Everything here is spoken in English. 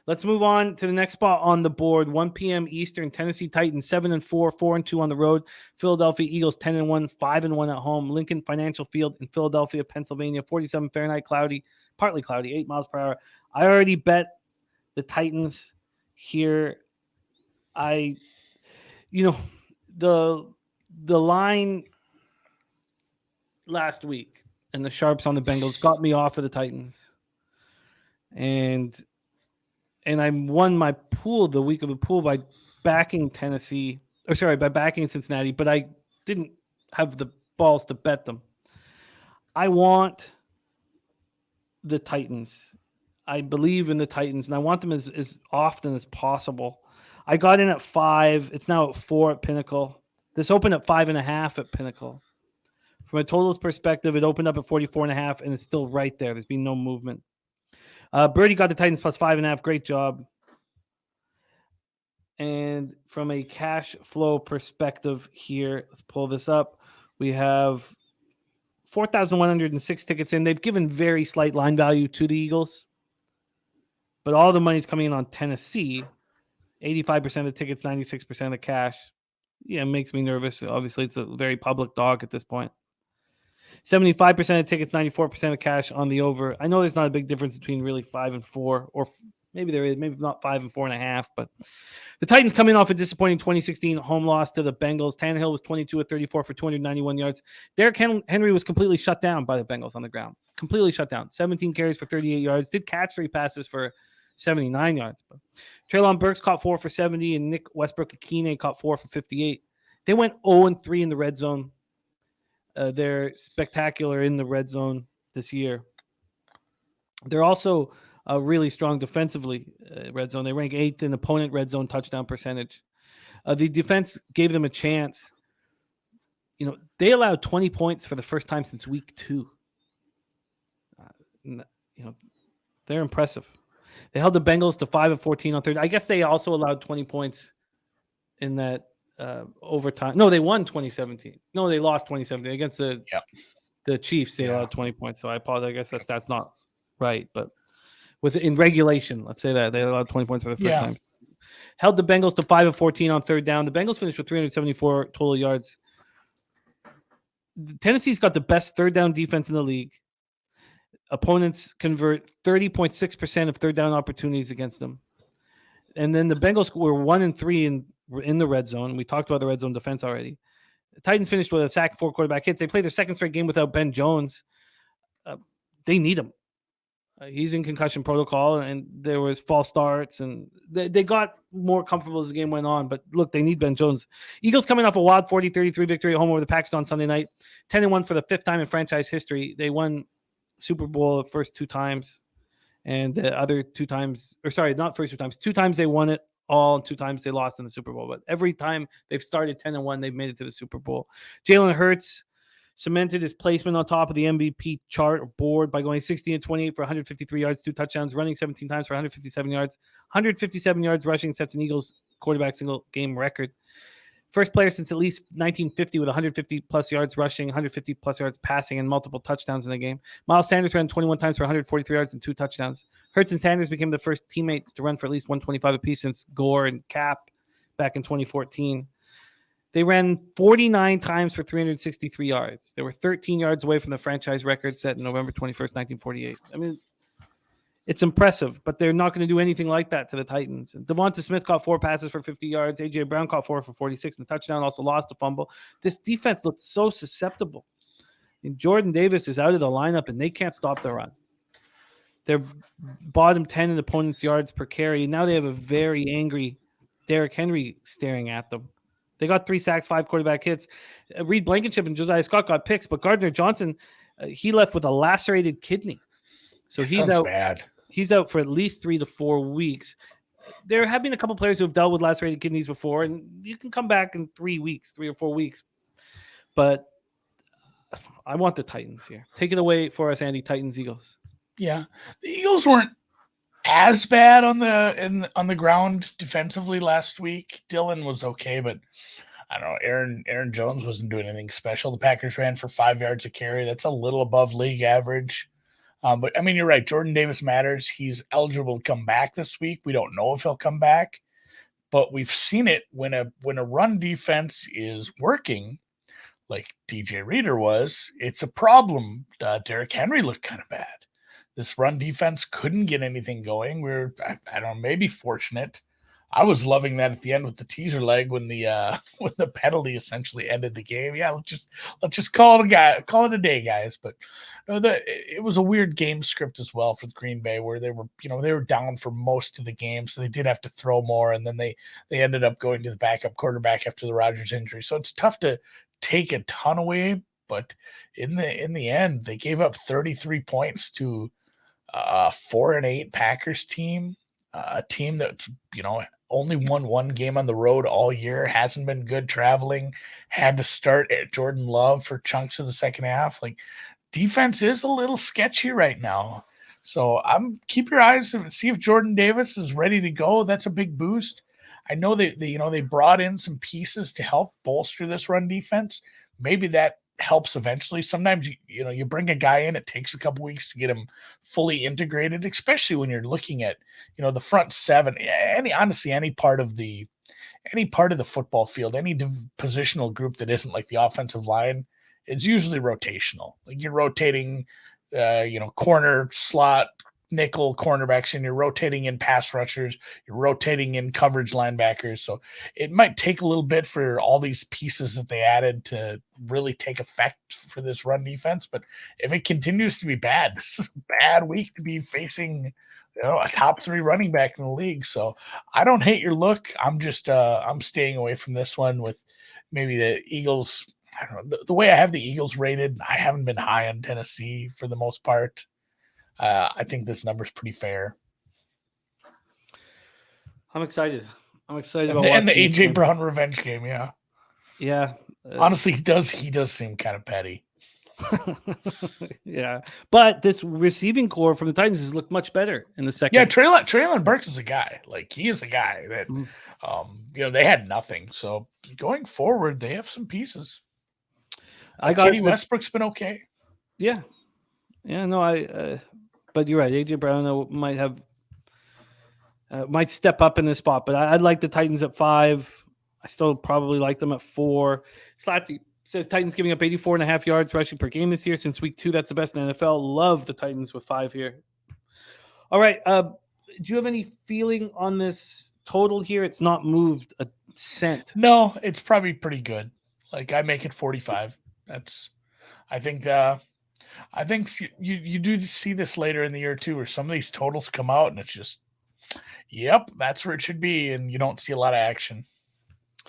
Let's move on to the next spot on the board. 1 p.m. Eastern. Tennessee Titans 7-4, 4-2 on the road. Philadelphia Eagles 10-1, 5-1 at home. Lincoln Financial Field in Philadelphia, Pennsylvania. 47 Fahrenheit, cloudy, partly cloudy, 8 miles per hour. I already bet the Titans here. The line last week and the sharps on the Bengals got me off of the Titans, and I won my pool the week of the pool by backing by backing Cincinnati, but I didn't have the balls to bet them. I want the Titans. I believe in the Titans, and I want them as often as possible. I got in at 5. It's now at 4 at Pinnacle. This opened at 5.5 at Pinnacle. From a totals perspective, it opened up at 44.5, and it's still right there. There's been no movement. Birdie got the Titans plus 5.5. Great job. And from a cash flow perspective here, let's pull this up. We have 4,106 tickets in. They've given very slight line value to the Eagles, but all the money's coming in on Tennessee. 85% of the tickets, 96% of the cash. Yeah, it makes me nervous. Obviously, it's a very public dog at this point. 75% of tickets, 94% of cash on the over. I know there's not a big difference between really 5 and 4, or maybe there is, maybe not 5 and 4.5. But the Titans coming off a disappointing 2016 home loss to the Bengals. Tannehill was 22 of 34 for 291 yards. Derrick Henry was completely shut down by the Bengals on the ground. Completely shut down. 17 carries for 38 yards. Did catch 3 passes for 79 yards. But Treylon Burks caught 4 for 70, and Nick Westbrook-Akine caught 4 for 58. They went 0-3 in the red zone. They're spectacular in the red zone this year. They're also really strong defensively, red zone. They rank 8th in opponent red zone touchdown percentage. The defense gave them a chance. They allowed 20 points for the first time since week 2. They're impressive. They held the Bengals to 5 of 14 on third. I guess they also allowed 20 points in that overtime. No, they won 2017. No, they lost 2017 against the Chiefs. They allowed 20 points. So I apologize. I guess that's not right. But in regulation, let's say that they allowed 20 points for the first time. Held the Bengals to 5 of 14 on third down. The Bengals finished with 374 total yards. Tennessee's got the best third down defense in the league. Opponents convert 30.6% of third down opportunities against them. And then the Bengals were 1-3 in the red zone. We talked about the red zone defense already. The Titans finished with a sack, 4 quarterback hits. They played their second straight game without Ben Jones. They need him. He's in concussion protocol, and there was false starts, and they got more comfortable as the game went on. But look, they need Ben Jones. Eagles coming off a wild 40-33 victory at home over the Packers on Sunday night. 10-1 for the 5th time in franchise history. They won Super Bowl the first 2 times, and the other 2 times, or sorry, not first 2 times. 2 times they won it all, and 2 times they lost in the Super Bowl. But every time they've started 10-1, they've made it to the Super Bowl. Jalen Hurts cemented his placement on top of the MVP chart or board by going 16-28 for 153 yards, 2 touchdowns, running 17 times for 157 yards. 157 yards rushing sets an Eagles quarterback single game record. First player since at least 1950 with 150-plus yards rushing, 150-plus yards passing, and multiple touchdowns in the game. Miles Sanders ran 21 times for 143 yards and 2 touchdowns. Hurts and Sanders became the first teammates to run for at least 125 apiece since Gore and Cap back in 2014. They ran 49 times for 363 yards. They were 13 yards away from the franchise record set in November 21st, 1948. I mean, it's impressive, but they're not going to do anything like that to the Titans. Devonta Smith caught 4 passes for 50 yards. A.J. Brown caught 4 for 46 and a touchdown, also lost a fumble. This defense looked so susceptible. And Jordan Davis is out of the lineup, and they can't stop the run. They're bottom 10 in opponents' yards per carry. Now they have a very angry Derrick Henry staring at them. They got 3 sacks, 5 quarterback hits. Reed Blankenship and Josiah Scott got picks, but Gardner Johnson, he left with a lacerated kidney. So he's out. Bad. He's out for at least 3 to 4 weeks. There have been a couple players who have dealt with lacerated kidneys before, and you can come back in 3 or 4 weeks. But I want the Titans here. Take it away for us, Andy. Titans, Eagles. Yeah, the Eagles weren't as bad on the ground defensively last week. Dillon was okay, but I don't know. Aaron Jones wasn't doing anything special. The Packers ran for 5 yards a carry. That's a little above league average. But I mean, you're right. Jordan Davis matters. He's eligible to come back this week. We don't know if he'll come back, but we've seen it when a run defense is working, like DJ Reader was. It's a problem. Derrick Henry looked kind of bad. This run defense couldn't get anything going. I don't know, maybe fortunate. I was loving that at the end with the teaser leg when the when the penalty essentially ended the game. Yeah, let's just call it a day, guys. But it was a weird game script as well for the Green Bay, where they were down for most of the game, so they did have to throw more, and then they ended up going to the backup quarterback after the Rodgers injury. So it's tough to take a ton away, but in the end, they gave up 33 points to a 4-8 Packers team, a team that's only won one game on the road all year, hasn't been good traveling, had to start at Jordan Love for chunks of the second half. Like, defense is a little sketchy right now. So keep your eyes and see if Jordan Davis is ready to go. That's a big boost. I know they brought in some pieces to help bolster this run defense. Maybe that helps eventually. Sometimes you bring a guy in, it takes a couple weeks to get him fully integrated, especially when you're looking at the front seven. Honestly, any part of the football field, any positional group that isn't like the offensive line, it's usually rotational. Like, you're rotating, corner, slot, nickel cornerbacks, and you're rotating in pass rushers, you're rotating in coverage linebackers. So it might take a little bit for all these pieces that they added to really take effect for this run defense. But if it continues to be bad, this is a bad week to be facing a top 3 running back in the league. So I don't hate your look. I'm just I'm staying away from this one with maybe the Eagles. I don't know, the way I have the Eagles rated, I haven't been high on Tennessee for the most part. I think this number's pretty fair. I'm excited. I'm excited And about the watching AJ Brown revenge game. Yeah. Yeah. Honestly, he does seem kind of petty. Yeah, but this receiving core from the Titans has looked much better in the second. Yeah, Treylon Burks is a guy. Like, he is a guy that they had nothing. So going forward, they have some pieces. Katie Westbrook's been okay. Yeah. No, but you're right. AJ Brown might step up in this spot, but I'd like the Titans at 5. I still probably like them at 4. Slatsy says Titans giving up 84.5 yards rushing per game this year since week 2. That's the best in the NFL. Love the Titans with 5 here. All right. Do you have any feeling on this total here? It's not moved a cent. No, it's probably pretty good. Like, I make it 45. I think you do see this later in the year too, where some of these totals come out and it's just, yep, that's where it should be, and you don't see a lot of action.